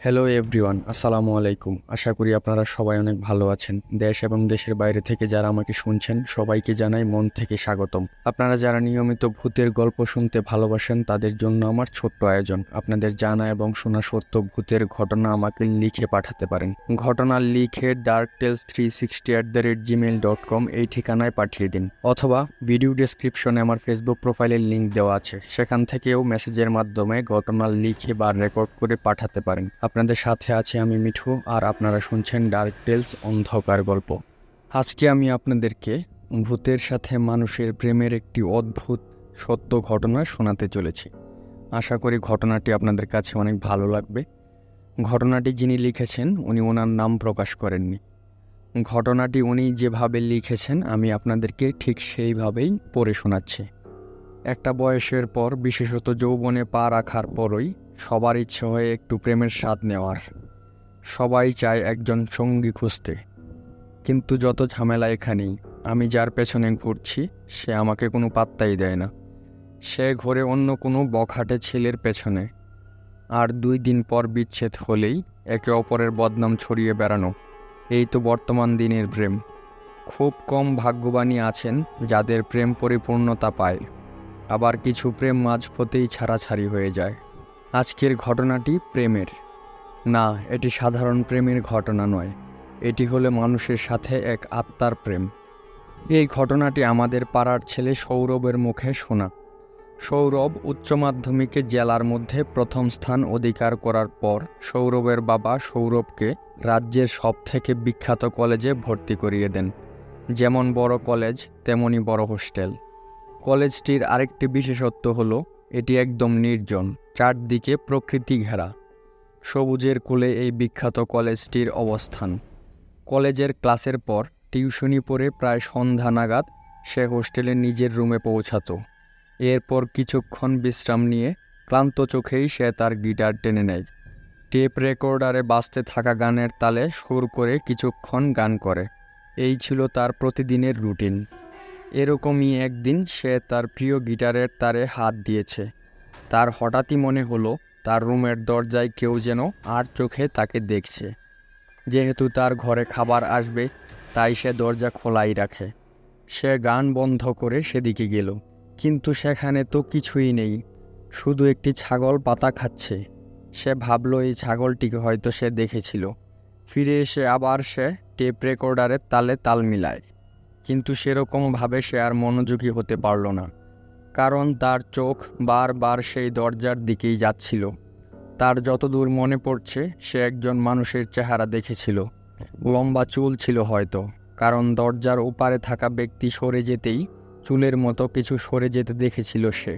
Hello everyone, আসসালামু আলাইকুম। আশা করি আপনারা সবাই অনেক ভালো আছেন। দেশ এবং দেশের বাইরে থেকে যারা আমাকে শুনছেন সবাইকে জানাই মন থেকে স্বাগতম। আপনারা যারা নিয়মিত ভূতের গল্প শুনতে ভালোবাসেন তাদের জন্য আমার ছোট্ট আয়োজন। আপনাদের জানা এবং শোনা সত্য ভূতের ঘটনা আমাকে লিখে পাঠাতে পারেন। ঘটনা লিখে darktales360@gmail.com এই ঠিকানায় পাঠিয়ে দিন, অথবা ভিডিও ডেসক্রিপশনে আমার ফেসবুক প্রোফাইলের লিঙ্ক দেওয়া আছে, সেখান থেকেও মেসেজের মাধ্যমে ঘটনা লিখে বা রেকর্ড করে পাঠাতে পারেন। আপনাদের সাথে আছি আমি মিঠু, আর আপনারা শুনছেন ডার্ক টেলস অন্ধকার গল্প। আজকে আমি আপনাদেরকে ভূতের সাথে মানুষের প্রেমের একটি অদ্ভুত সত্য ঘটনা শোনাতে চলেছি। আশা করি ঘটনাটি আপনাদের কাছে অনেক ভালো লাগবে। ঘটনাটি যিনি লিখেছেন উনি ওনার নাম প্রকাশ করেননি। ঘটনাটি উনি যেভাবে লিখেছেন আমি আপনাদেরকে ঠিক সেইভাবেই পড়ে শোনাচ্ছি। একটা বয়সের পর, বিশেষত যৌবনে পা রাখার পরই সবার ইচ্ছে হয় একটু প্রেমের স্বাদ নেওয়ার। সবাই চায় একজন সঙ্গী খুঁজতে, কিন্তু যত ঝামেলা এখানেই। আমি যার পেছনে ঘুরছি সে আমাকে কোনো পাত্তাই দেয় না। সে ঘোরে অন্য কোনো বখাটে ছেলের পেছনে, আর 2 দিন পর বিচ্ছেদ হলেই একে অপরের বদনাম ছড়িয়ে বেড়ানো। এই তো বর্তমান দিনের প্রেম। খুব কম ভাগ্যবানই আছেন যাদের প্রেম পরিপূর্ণতা পায়, আবার কিছু প্রেম মাঝপথেই ছাড়াছাড়ি হয়ে যায়। আজকের ঘটনাটি প্রেমের না, এটি সাধারণ প্রেমের ঘটনা নয়। এটি হলো মানুষের সাথে এক আত্মার প্রেম। এই ঘটনাটি আমাদের পাড়ার ছেলে সৌরভের মুখে শোনা। সৌরভ উচ্চ মাধ্যমিকে জেলার মধ্যে প্রথম স্থান অধিকার করার পর সৌরভের বাবা সৌরভকে রাজ্যের সবথেকে বিখ্যাত কলেজে ভর্তি করিয়ে দেন। যেমন বড় কলেজ তেমনি বড় হোস্টেল। কলেজটির আরেকটি বিশেষত্ব হলো এটি একদম নির্জন, চারদিকে প্রকৃতি ঘেরা। সবুজের কোলে এই বিখ্যাত কলেজটির অবস্থান। কলেজের ক্লাসের পর টিউশনি পড়ে প্রায় সন্ধ্যা নাগাদ সে হোস্টেলে নিজের রুমে পৌঁছাতো। এরপর কিছুক্ষণ বিশ্রাম নিয়ে ক্লান্ত চোখেই সে তার গিটার টেনে নেয়। টেপ রেকর্ডারে বাজতে থাকা গানের তালে সুর করে কিছুক্ষণ গান করে। এই ছিল তার প্রতিদিনের রুটিন। এরকমই একদিন সে তার প্রিয় গিটারের তারে হাত দিয়েছে। তার হঠাৎই মনে হলো তার রুমের দরজায় কেউ যেন আর চোখে তাকে দেখছে। যেহেতু তার ঘরে খাবার আসবে তাই সে দরজা খোলাই রাখে। সে গান বন্ধ করে সেদিকে গেল, কিন্তু সেখানে তো কিছুই নেই, শুধু একটি ছাগল পাতা খাচ্ছে। সে ভাবল এই ছাগলটিকে হয়তো সে দেখেছিল। ফিরে এসে আবার সে টেপ রেকর্ডারের তালে তাল মিলায়, কিন্তু সেরকমভাবে সে আর মনোযোগী হতে পারল না, কারণ তার চোখ বারবার সেই দরজার দিকেই যাচ্ছিল। তার যতদূর মনে পড়ছে সে একজন মানুষের চেহারা দেখেছিল। লম্বা চুল ছিল হয়তো, কারণ দরজার ওপারে থাকা ব্যক্তি সরে যেতেই চুলের মতো কিছু সরে যেতে দেখেছিল সে।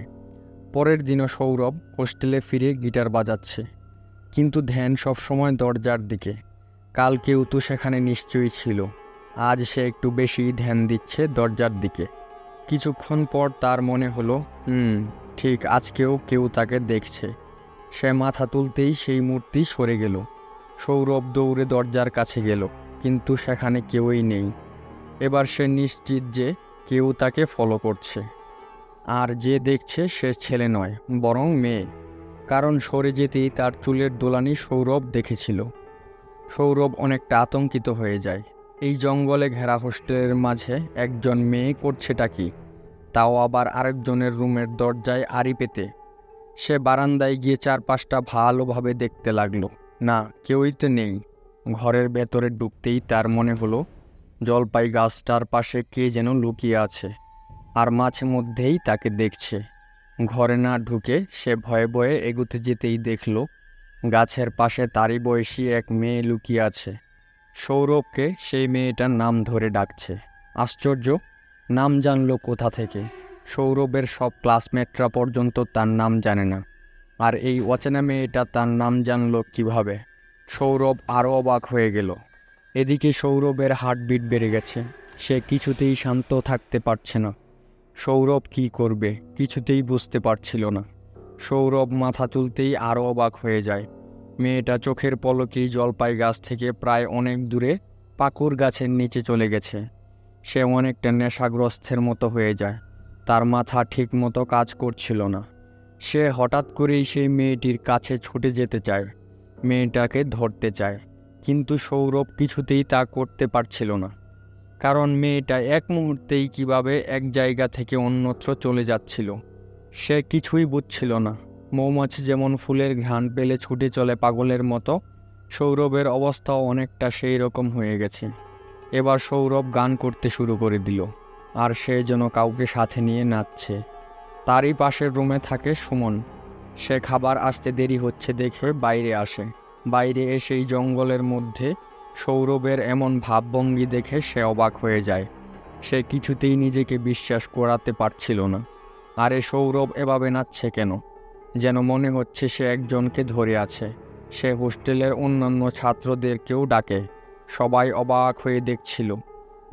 পরের দিনও সৌরভ হোস্টেলে ফিরে গিটার বাজাচ্ছে, কিন্তু ধ্যান সবসময় দরজার দিকে। কাল কেউ তো সেখানে নিশ্চয়ই ছিল, আজ সে একটু বেশি ধ্যান দিচ্ছে দরজার দিকে। কিছুক্ষণ পর তার মনে হলো ঠিক আজকেও কেউ তাকে দেখছে। সে মাথা তুলতেই সেই মূর্তি সরে গেল। সৌরভ দৌড়ে দরজার কাছে গেল, কিন্তু সেখানে কেউই নেই। এবার সে নিশ্চিত যে কেউ তাকে ফলো করছে, আর যে দেখছে সে ছেলে নয় বরং মেয়ে, কারণ সরে যেতেই তার চুলের দোলানি সৌরভ দেখেছিল। সৌরভ অনেকটা আতঙ্কিত হয়ে যায়। এই জঙ্গলে ঘেরা হোস্টেলের মাঝে একজন মেয়ে করছেটা কি, তাও আবার আরেকজনের রুমের দরজায় আড়ি পেতে। সে বারান্দায় গিয়ে চারপাশটা ভালোভাবে দেখতে লাগলো। না, কেউই তো নেই। ঘরের ভেতরে ঢুকতেই তার মনে হলো জলপাই গাছটার পাশে কে যেন লুকিয়ে আছে, আর মাঝে মধ্যেই তাকে দেখছে। ঘরে না ঢুকে সে ভয়ে ভয়ে এগুতে যেতেই দেখল গাছের পাশে তারই বয়সী এক মেয়ে লুকিয়ে আছে। সৌরভকে সেই মেয়েটার নাম ধরে ডাকছে। আশ্চর্য, নাম জানলো কোথা থেকে? সৌরভের সব ক্লাসমেটরা পর্যন্ত তার নাম জানে না, আর এই অচেনা মেয়েটা তার নাম জানলো কিভাবে? সৌরভ আরও অবাক হয়ে গেল। এদিকে সৌরভের হার্টবিট বেড়ে গেছে। সে কিছুতেই শান্ত থাকতে পারছে না। সৌরভ কী করবে কিছুতেই বুঝতে পারছিল না। সৌরভ মাথা তুলতেই আরও অবাক হয়ে যায়। মেয়েটা চোখের পলকেই জলপাই গাছ থেকে প্রায় অনেক দূরে পাকুর গাছের নিচে চলে গেছে। সে অনেকটা নেশাগ্রস্তের মতো হয়ে যায়। তার মাথা ঠিক মতো কাজ করছিল না। সে হঠাৎ করেই সেই মেয়েটির কাছে ছুটে যেতে চায়। মেয়েটাকে ধরতে চায়, কিন্তু সৌরভ কিছুতেই তা করতে পারছিল না। কারণ মেয়েটা এক মুহূর্তেই কিভাবে এক জায়গা থেকে অন্যত্র চলে যাচ্ছিল সে কিছুই বুঝছিল না। মৌমাছি যেমন ফুলের ঘ্রাণ পেলে ছুটে চলে পাগলের মতো, সৌরভের অবস্থাও অনেকটা সেই রকম হয়ে গেছে। এবার সৌরভ গান করতে শুরু করে দিল, আর সে যেন কাউকে সাথে নিয়ে নাচছে। তারই পাশের রুমে থাকে সুমন। সে খাবার আসতে দেরি হচ্ছে দেখে বাইরে আসে। বাইরে এসেই জঙ্গলের মধ্যে সৌরভের এমন ভাবভঙ্গি দেখে সে অবাক হয়ে যায়। সে কিছুতেই নিজেকে বিশ্বাস করাতে পারছিল না। আরে সৌরভ এভাবে নাচছে কেন? যেন মনে হচ্ছে সে একজনকে ধরে আছে। সে হোস্টেলের অন্যান্য ছাত্রদেরকেও ডাকে। সবাই অবাক হয়ে দেখছিল।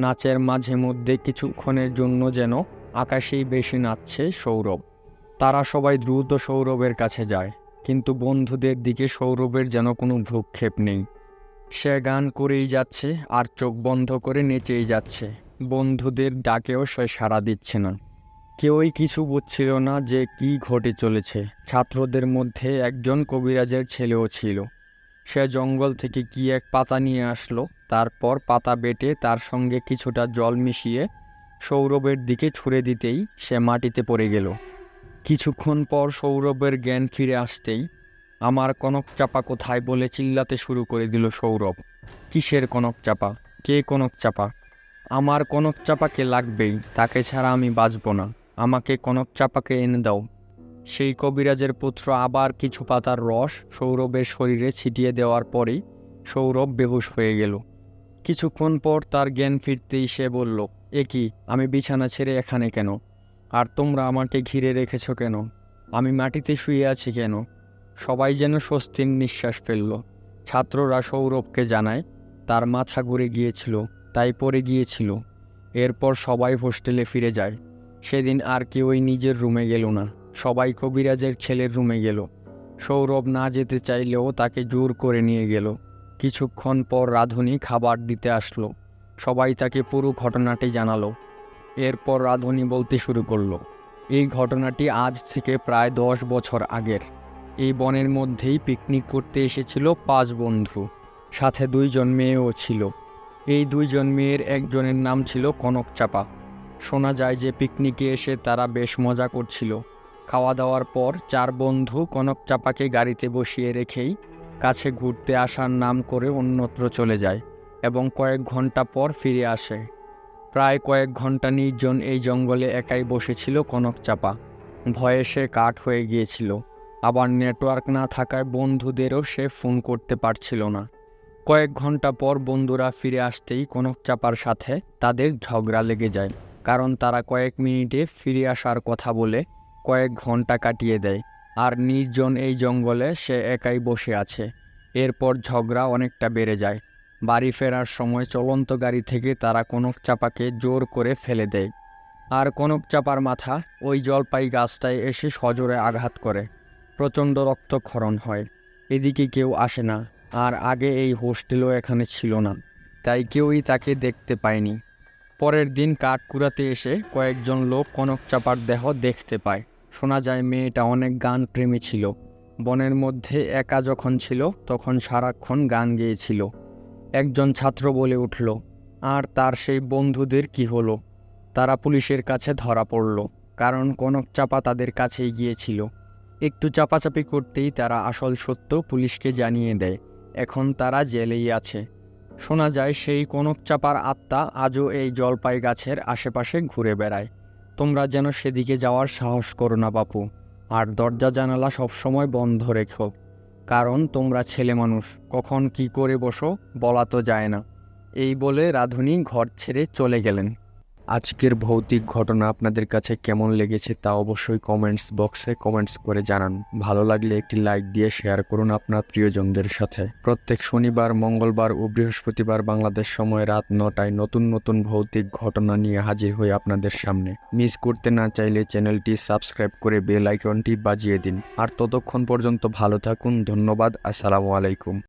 নাচের মাঝে মধ্যে কিছুক্ষণের জন্য যেন আকাশেই বেশি নাচছে সৌরভ। তারা সবাই দ্রুত সৌরভের কাছে যায়, কিন্তু বন্ধুদের দিকে সৌরভের যেন কোনো ভ্রুক্ষেপ নেই। সে গান করেই যাচ্ছে আর চোখ বন্ধ করে নেচেই যাচ্ছে। বন্ধুদের ডাকেও সে সাড়া দিচ্ছে না। কেউই কিছু বুঝছিল না যে কি ঘটে চলেছে। ছাত্রদের মধ্যে একজন কবিরাজের ছেলেও ছিল। সে জঙ্গল থেকে কি এক পাতা নিয়ে আসলো, তারপর পাতা বেটে তার সঙ্গে কিছুটা জল মিশিয়ে সৌরভের দিকে ছুঁড়ে দিতেই সে মাটিতে পড়ে গেল। কিছুক্ষণ পর সৌরভের জ্ঞান ফিরে আসতেই আমার কনক চাপা কোথায় বলে চিল্লাতে শুরু করে দিল সৌরভ। কিসের কনক চাপা? কে কনক চাপা? আমার কনক চাপাকে লাগবেই, তাকে ছাড়া আমি বাঁচব না। আমাকে কনক চাপাকে এনে দাও। সেই কবিরাজের পুত্র আবার কিছু পাতার রস সৌরভের শরীরে ছিটিয়ে দেওয়ার পরেই সৌরভ বেহুশ হয়ে গেল। কিছুক্ষণ পর তার জ্ঞান ফিরতেই সে বলল, এ কি, আমি বিছানা ছেড়ে এখানে কেন? আর তোমরা আমাকে ঘিরে রেখেছ কেন? আমি মাটিতে শুয়ে আছি কেন? সবাই যেন স্বস্তির নিঃশ্বাস ফেলল। ছাত্ররা সৌরভকে জানায় তার মাথা ঘুরে গিয়েছিল, তাই পড়ে গিয়েছিল। এরপর সবাই হোস্টেলে ফিরে যায়। সেদিন আর কেউই নিজের রুমে গেল না। সবাই কবিরাজের ছেলের রুমে গেল। সৌরভ না যেতে চাইলেও তাকে জোর করে নিয়ে গেল। কিছুক্ষণ পর রাধুনী খাবার দিতে আসলো। সবাই তাকে পুরো ঘটনাটি জানালো। এরপর রাধুনী বলতে শুরু করলো, এই ঘটনাটি আজ থেকে প্রায় 10 বছর আগের। এই বনের মধ্যেই পিকনিক করতে এসেছিল 5 বন্ধু, সাথে 2 জন মেয়েও ছিল। এই 2 জন মেয়ের একজনের নাম ছিল কনক চাপা। শোনা যায় যে পিকনিকে এসে তারা বেশ মজা করছিল। খাওয়া দাওয়ার পর 4 বন্ধু কনক চাপাকে গাড়িতে বসিয়ে রেখেই কাছে ঘুরতে আসার নাম করে অন্যত্র চলে যায় এবং কয়েক ঘন্টা পর ফিরে আসে। প্রায় কয়েক ঘন্টা নির্জন এই জঙ্গলে একাই বসেছিল কনক চাপা। ভয়ে সে কাঠ হয়ে গিয়েছিল। আবার নেটওয়ার্ক না থাকায় বন্ধুদেরও সে ফোন করতে পারছিল না। কয়েক ঘন্টা পর বন্ধুরা ফিরে আসতেই কনক চাপার সাথে তাদের ঝগড়া লেগে যায়, কারণ তারা কয়েক মিনিটে ফিরে আসার কথা বলে কয়েক ঘন্টা কাটিয়ে দেয়। আর নির্জন এই জঙ্গলে সে একাই বসে আছে। এরপর ঝগড়া অনেকটা বেড়ে যায়। বাড়ি ফেরার সময় চলন্ত গাড়ি থেকে তারা কনক চাপাকে জোর করে ফেলে দেয়, আর কনক চাপার মাথা ওই জলপাই গাছটায় এসে সজোরে আঘাত করে। প্রচণ্ড রক্তক্ষরণ হয়। এদিকে কেউ আসে না, আর আগে এই হোস্টেলও এখানে ছিল না, তাই কেউই তাকে দেখতে পায়নি। পরের দিন কাঠ কুড়াতে এসে কয়েকজন লোক কনক চাপার দেহ দেখতে পায়। শোনা যায় মেয়েটা অনেক গান প্রেমী ছিল। বনের মধ্যে একা যখন ছিল তখন সারাক্ষণ গান গেয়েছিল। একজন ছাত্র বলে উঠল, আর তার সেই বন্ধুদের কি হলো? তারা পুলিশের কাছে ধরা পড়ল, কারণ কনক চাপা তাদের কাছেই গিয়েছিল। একটু চাপাচাপি করতেই তারা আসল সত্য পুলিশকে জানিয়ে দেয়। এখন তারা জেলেই আছে। শোনা যায় সেই কনক চাপার আত্মা আজও এই জলপাই গাছের আশেপাশে ঘুরে বেড়ায়। তোমরা যেন সেদিকে যাওয়ার সাহস করো না বাপু, আর দরজা জানালা সবসময় বন্ধ রেখো, কারণ তোমরা ছেলে মানুষ, কখন কি করে বসো বলা তো যায় না। এই বলে রাধুনী ঘর ছেড়ে চলে গেলেন। আজকের ভৌতিক ঘটনা আপনাদের কাছে কেমন লেগেছে তা অবশ্যই কমেন্টস বক্সে কমেন্টস করে জানান। ভালো লাগলে একটি লাইক দিয়ে শেয়ার করুন আপনার প্রিয়জনদের সাথে। প্রত্যেক শনিবার, মঙ্গলবার ও বৃহস্পতিবার বাংলাদেশ সময় রাত 9টায় নতুন নতুন ভৌতিক ঘটনা নিয়ে হাজির হই আপনাদের সামনে। মিস করতে না চাইলে চ্যানেলটি সাবস্ক্রাইব করে বেল আইকনটি বাজিয়ে দিন। আর ততক্ষণ পর্যন্ত ভালো থাকুন। ধন্যবাদ। আসসালামু আলাইকুম।